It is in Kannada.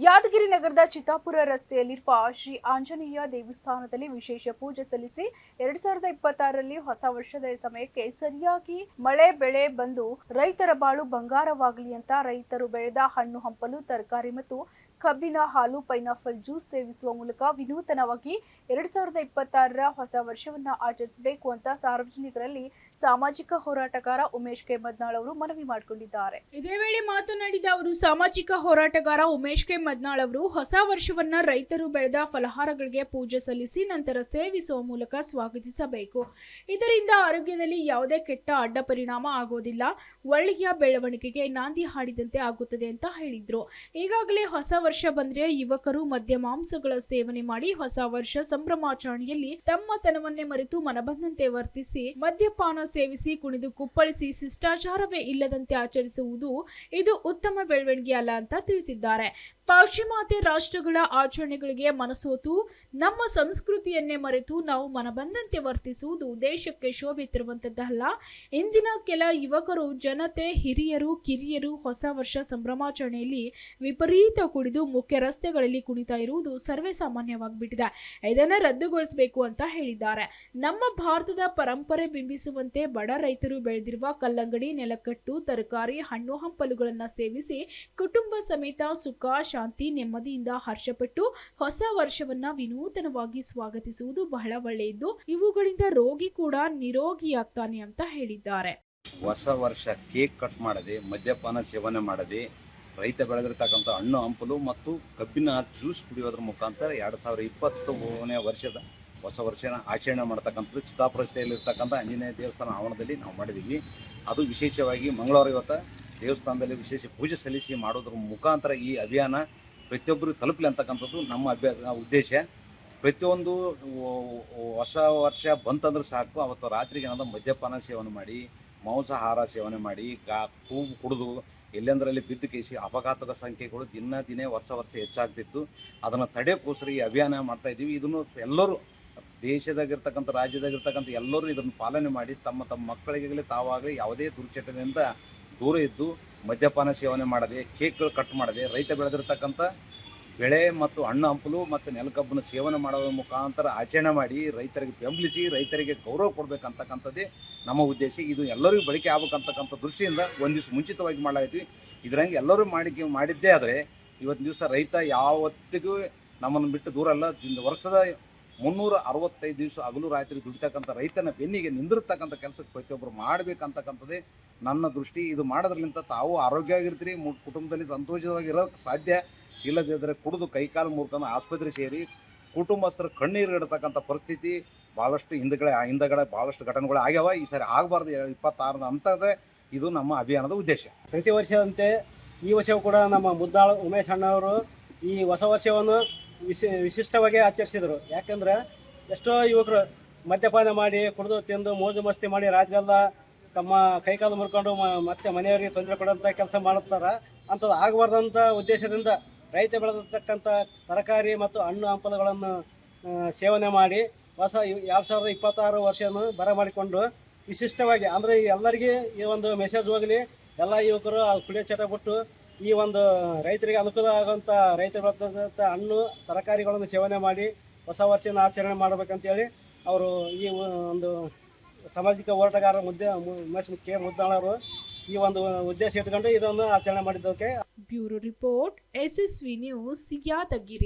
ಯಾದಗಿರಿ ನಗರದ ಚಿತ್ತಾಪುರ ರಸ್ತೆಯಲ್ಲಿರುವ ಶ್ರೀ ಆಂಜನೇಯ ದೇವಸ್ಥಾನದಲ್ಲಿ ವಿಶೇಷ ಪೂಜೆ ಸಲ್ಲಿಸಿ 2026ರಲ್ಲಿ ಹೊಸ ವರ್ಷದ ಸಮಯಕ್ಕೆ ಸರಿಯಾಗಿ ಮಳೆ ಬೆಳೆ ಬಂದು ರೈತರ ಬಾಳು ಬಂಗಾರವಾಗಲಿ ಅಂತ ರೈತರು ಬೆಳೆದ ಹಣ್ಣು ಹಂಪಲು ತರಕಾರಿ ಮತ್ತು ಕಬ್ಬಿನ ಹಾಲು ಪೈನಾಪಲ್ ಜ್ಯೂಸ್ ಸೇವಿಸುವ ಮೂಲಕ ವಿನೂತನವಾಗಿ 2026ರ ಹೊಸ ವರ್ಷವನ್ನ ಆಚರಿಸಬೇಕು ಅಂತ ಸಾರ್ವಜನಿಕರಲ್ಲಿ ಸಾಮಾಜಿಕ ಹೋರಾಟಗಾರ ಉಮೇಶ್ ಕೆ ಮದ್ನಾಳ್ ಅವರು ಮನವಿ ಮಾಡಿಕೊಂಡಿದ್ದಾರೆ. ಇದೇ ವೇಳೆ ಮಾತನಾಡಿದ ಅವರು ಸಾಮಾಜಿಕ ಹೋರಾಟಗಾರ ಉಮೇಶ್ ಕೆ ಮದ್ನಾಳ್ ಅವರು ಹೊಸ ವರ್ಷವನ್ನ ರೈತರು ಬೆಳೆದ ಫಲಹಾರಗಳಿಗೆ ಪೂಜೆ ಸಲ್ಲಿಸಿ ನಂತರ ಸೇವಿಸುವ ಮೂಲಕ ಸ್ವಾಗತಿಸಬೇಕು. ಇದರಿಂದ ಆರೋಗ್ಯದಲ್ಲಿ ಯಾವುದೇ ಕೆಟ್ಟ ಅಡ್ಡ ಪರಿಣಾಮ ಆಗೋದಿಲ್ಲ, ಒಳ್ಳೆಯ ಬೆಳವಣಿಗೆಗೆ ನಾಂದಿ ಹಾಡಿದಂತೆ ಆಗುತ್ತದೆ ಅಂತ ಹೇಳಿದ್ರು. ಈಗಾಗಲೇ ಹೊಸ ವರ್ಷ ಬಂದ್ರೆ ಯುವಕರು ಮದ್ಯ ಮಾಂಸಗಳ ಸೇವನೆ ಮಾಡಿ ಹೊಸ ವರ್ಷ ಸಂಭ್ರಮಾಚರಣೆಯಲ್ಲಿ ತಮ್ಮತನವನ್ನೇ ಮರೆತು ಮನಬಂದಂತೆ ವರ್ತಿಸಿ ಮದ್ಯಪಾನ ಸೇವಿಸಿ ಕುಣಿದು ಕುಪ್ಪಳಿಸಿ ಶಿಷ್ಟಾಚಾರವೇ ಇಲ್ಲದಂತೆ ಆಚರಿಸುವುದು ಇದು ಉತ್ತಮ ಬೆಳವಣಿಗೆ ಅಲ್ಲ ಅಂತ ತಿಳಿಸಿದ್ದಾರೆ. ಪಾಶ್ಚಿಮಾತ್ಯ ರಾಷ್ಟ್ರಗಳ ಆಚರಣೆಗಳಿಗೆ ಮನಸೋತು ನಮ್ಮ ಸಂಸ್ಕೃತಿಯನ್ನೇ ಮರೆತು ನಾವು ಮನಬಂದಂತೆ ವರ್ತಿಸುವುದು ದೇಶಕ್ಕೆ ಶೋಭೆ ತರುವಂತದ್ದಲ್ಲ. ಇಂದಿನ ಕೆಲ ಯುವಕರು ಜನತೆ ಹಿರಿಯರು ಕಿರಿಯರು ಹೊಸ ವರ್ಷ ಸಂಭ್ರಮಾಚರಣೆಯಲ್ಲಿ ವಿಪರೀತ ಕುಡಿದು ಮುಖ್ಯ ರಸ್ತೆಗಳಲ್ಲಿ ಕುಣಿತಾ ಇರುವುದು ಸರ್ವೇ ಸಾಮಾನ್ಯವಾಗಿಬಿಟ್ಟಿದೆ. ಇದನ್ನು ರದ್ದುಗೊಳಿಸಬೇಕು ಅಂತ ಹೇಳಿದ್ದಾರೆ. ನಮ್ಮ ಭಾರತದ ಪರಂಪರೆ ಬಿಂಬಿಸುವಂತೆ ಬಡ ರೈತರು ಬೆಳೆದಿರುವ ಕಲ್ಲಂಗಡಿ, ನೆಲಕಟ್ಟು, ತರಕಾರಿ, ಹಣ್ಣು ಹಂಪಲುಗಳನ್ನು ಸೇವಿಸಿ ಕುಟುಂಬ ಸಮೇತ ಸುಖ ಶಾಂತಿ ನೆಮ್ಮದಿಯಿಂದ ಹರ್ಷಪಟ್ಟು ಹೊಸ ವರ್ಷವನ್ನ ವಿನೂತನವಾಗಿ ಸ್ವಾಗತಿಸುವುದು ಬಹಳ ಒಳ್ಳೆಯದು. ಇವುಗಳಿಂದ ರೋಗಿ ಕೂಡ ನಿರೋಗಿಯಾಗ್ತಾನೆ ಅಂತ ಹೇಳಿದ್ದಾರೆ. ಹೊಸ ವರ್ಷ ಕೇಕ್ ಕಟ್ ಮಾಡದೆ, ಮದ್ಯಪಾನ ಸೇವನೆ ಮಾಡದೆ, ರೈತ ಬೆಳೆದಿರ್ತಕ್ಕಂಥ ಹಣ್ಣು ಹಂಪಲು ಮತ್ತು ಕಬ್ಬಿನ ಜ್ಯೂಸ್ ಕುಡಿಯೋದ್ರ ಮುಖಾಂತರ 2020ನೇ ವರ್ಷದ ಹೊಸ ವರ್ಷನ ಆಚರಣೆ ಮಾಡ್ತಕ್ಕಂಥದ್ದು ಚಿತ್ತಾಪುರ ರಸ್ತೆಯಲ್ಲಿರ್ತಕ್ಕಂಥ ಆಂಜನೇಯ ದೇವಸ್ಥಾನ ಆವರಣದಲ್ಲಿ ನಾವು ಮಾಡಿದ್ದೀವಿ. ಅದು ವಿಶೇಷವಾಗಿ ಮಂಗಳವಾರ ಇವತ್ತು ದೇವಸ್ಥಾನದಲ್ಲಿ ವಿಶೇಷ ಪೂಜೆ ಸಲ್ಲಿಸಿ ಮಾಡೋದ್ರ ಮುಖಾಂತರ ಈ ಅಭಿಯಾನ ಪ್ರತಿಯೊಬ್ಬರಿಗೂ ತಲುಪಲಿ ಅಂತಕ್ಕಂಥದ್ದು ನಮ್ಮ ಉದ್ದೇಶ. ಪ್ರತಿಯೊಂದು ಹೊಸ ವರ್ಷ ಬಂತಂದ್ರೆ ಸಾಕು, ಅವತ್ತು ರಾತ್ರಿಗೆ ಏನಾದ್ರು ಮದ್ಯಪಾನ ಸೇವನೆ ಮಾಡಿ, ಮಾಂಸಾಹಾರ ಸೇವನೆ ಮಾಡಿ, ಕೂಗು ಕುಡಿದು ಎಲ್ಲೆಂದರಲ್ಲಿ ಬಿದ್ದು ಕೇಸಿ ಅಪಘಾತದ ಸಂಖ್ಯೆಗಳು ದಿನೇ ವರ್ಷ ಹೆಚ್ಚಾಗ್ತಿತ್ತು. ಅದನ್ನು ತಡೆಯೋಕ್ಕೋಸ್ಕರ ಈ ಅಭಿಯಾನ ಮಾಡ್ತಾ ಇದ್ದೀವಿ. ಇದನ್ನು ಎಲ್ಲರೂ ದೇಶದಾಗಿರ್ತಕ್ಕಂಥ ರಾಜ್ಯದಾಗಿರ್ತಕ್ಕಂಥ ಎಲ್ಲರೂ ಇದನ್ನು ಪಾಲನೆ ಮಾಡಿ ತಮ್ಮ ಮಕ್ಕಳಿಗಾಗಲಿ ತಾವಾಗಲಿ ಯಾವುದೇ ದುರ್ಚಟದಿಂದ ದೂರ ಇದ್ದು ಮದ್ಯಪಾನ ಸೇವನೆ ಮಾಡದೆ, ಕೇಕ್ಗಳು ಕಟ್ ಮಾಡದೆ, ರೈತ ಬೆಳೆದಿರ್ತಕ್ಕಂಥ ಬೆಳೆ ಮತ್ತು ಹಣ್ಣು ಹಂಪಲು ಮತ್ತು ನೆಲಕಬ್ಬನ್ನು ಸೇವನೆ ಮಾಡೋದ್ರ ಮುಖಾಂತರ ಆಚರಣೆ ಮಾಡಿ ರೈತರಿಗೆ ಬೆಂಬಲಿಸಿ ರೈತರಿಗೆ ಗೌರವ ಕೊಡಬೇಕಂತಕ್ಕಂಥದ್ದೇ ನಮ್ಮ ಉದ್ದೇಶ. ಇದು ಎಲ್ಲರಿಗೂ ಬಳಕೆ ಆಗ್ಬೇಕಂತಕ್ಕಂಥ ದೃಷ್ಟಿಯಿಂದ ಒಂದು ದಿವಸ ಮುಂಚಿತವಾಗಿ ಮಾಡಲಾಗಿದ್ವಿ. ಇದರಂಗೆ ಎಲ್ಲರೂ ಮಾಡಿದ್ದೇ ಆದರೆ ಇವತ್ತಿನ ದಿವಸ ರೈತ ಯಾವತ್ತಿಗೂ ನಮ್ಮನ್ನು ಬಿಟ್ಟು ದೂರ ಅಲ್ಲ. ವರ್ಷದ 365 ದಿವಸ ಹಗಲು ರಾತ್ರಿ ದುಡಿತಕ್ಕಂಥ ರೈತನ ಬೆನ್ನಿಗೆ ನಿಂದಿರ್ತಕ್ಕಂಥ ಕೆಲಸಕ್ಕೆ ಪ್ರತಿಯೊಬ್ಬರು ಮಾಡಬೇಕಂತಕ್ಕಂಥದ್ದೇ ನನ್ನ ದೃಷ್ಟಿ. ಇದು ಮಾಡೋದ್ರಿಂದ ತಾವು ಆರೋಗ್ಯವಾಗಿರ್ತೀರಿ, ಕುಟುಂಬದಲ್ಲಿ ಸಂತೋಷವಾಗಿರೋಕ್ಕೆ ಸಾಧ್ಯ. ಇಲ್ಲದಿದ್ದರೆ ಕುಡಿದು ಕೈಕಾಲು ಮುರ್ಕೊಂಡು ಆಸ್ಪತ್ರೆ ಸೇರಿ ಕುಟುಂಬಸ್ಥರು ಕಣ್ಣೀರು ಇಡತಕ್ಕಂಥ ಪರಿಸ್ಥಿತಿ ಭಾಳಷ್ಟು ಹಿಂದಗಡೆ ಭಾಳಷ್ಟು ಘಟನೆಗಳು ಆಗ್ಯಾವ. ಈ ಸಾರಿ ಆಗಬಾರ್ದು 26 ಅಂತದೇ ಇದು ನಮ್ಮ ಅಭಿಯಾನದ ಉದ್ದೇಶ. ಪ್ರತಿ ವರ್ಷದಂತೆ ಈ ವರ್ಷವೂ ಕೂಡ ನಮ್ಮ ಮುದ್ದಾಳು ಉಮೇಶ್ ಅಣ್ಣವರು ಈ ಹೊಸ ವರ್ಷವನ್ನು ವಿಶಿಷ್ಟವಾಗಿ ಆಚರಿಸಿದರು. ಯಾಕಂದ್ರೆ ಎಷ್ಟೋ ಯುವಕರು ಮದ್ಯಪಾನ ಮಾಡಿ ಕುಡಿದು ತಿಂದು ಮೋಜು ಮಸ್ತಿ ಮಾಡಿ ರಾತ್ರಿಯೆಲ್ಲ ತಮ್ಮ ಕೈಕಾಲು ಮುರ್ಕೊಂಡು ಮತ್ತೆ ಮನೆಯವರಿಗೆ ತೊಂದರೆ ಕೊಡೋಂಥ ಕೆಲಸ ಮಾಡುತ್ತಾರೆ. ಅಂಥದ್ದು ಆಗಬಾರ್ದಂಥ ಉದ್ದೇಶದಿಂದ ರೈತ ಬೆಳೆದಿರ್ತಕ್ಕಂಥ ತರಕಾರಿ ಮತ್ತು ಹಣ್ಣು ಹಂಪಲುಗಳನ್ನು ಸೇವನೆ ಮಾಡಿ ಹೊಸ 2026 ವರ್ಷವನ್ನು ಬರಮಾಡಿಕೊಂಡು ವಿಶಿಷ್ಟವಾಗಿ ಅಂದರೆ ಎಲ್ಲರಿಗೆ ಈ ಒಂದು ಮೆಸೇಜ್ ಹೋಗಲಿ, ಎಲ್ಲ ಯುವಕರು ಕುಡಿಯೋ ಚಟ ಬಿಟ್ಟು ಈ ಒಂದು ರೈತರಿಗೆ ಅನುಕೂಲ ಆಗುವಂಥ ರೈತ ಬೆಳೆದಂಥ ಹಣ್ಣು ತರಕಾರಿಗಳನ್ನು ಸೇವನೆ ಮಾಡಿ ಹೊಸ ವರ್ಷನ ಆಚರಣೆ ಮಾಡಬೇಕಂತೇಳಿ ಅವರು ಈ ಒಂದು ಸಾಮಾಜಿಕ ಹೋರಾಟಗಾರ ಉಮೇಶ್ ಕೆ ಮದ್ನಾಳ್ ಅವರು ಈ ಒಂದು ಉದ್ದೇಶ ಇಟ್ಕೊಂಡು ಇದನ್ನು ಆಚರಣೆ ಮಾಡಿದ್ದಕ್ಕೆ. Bureau report, SSV news, Yadgir.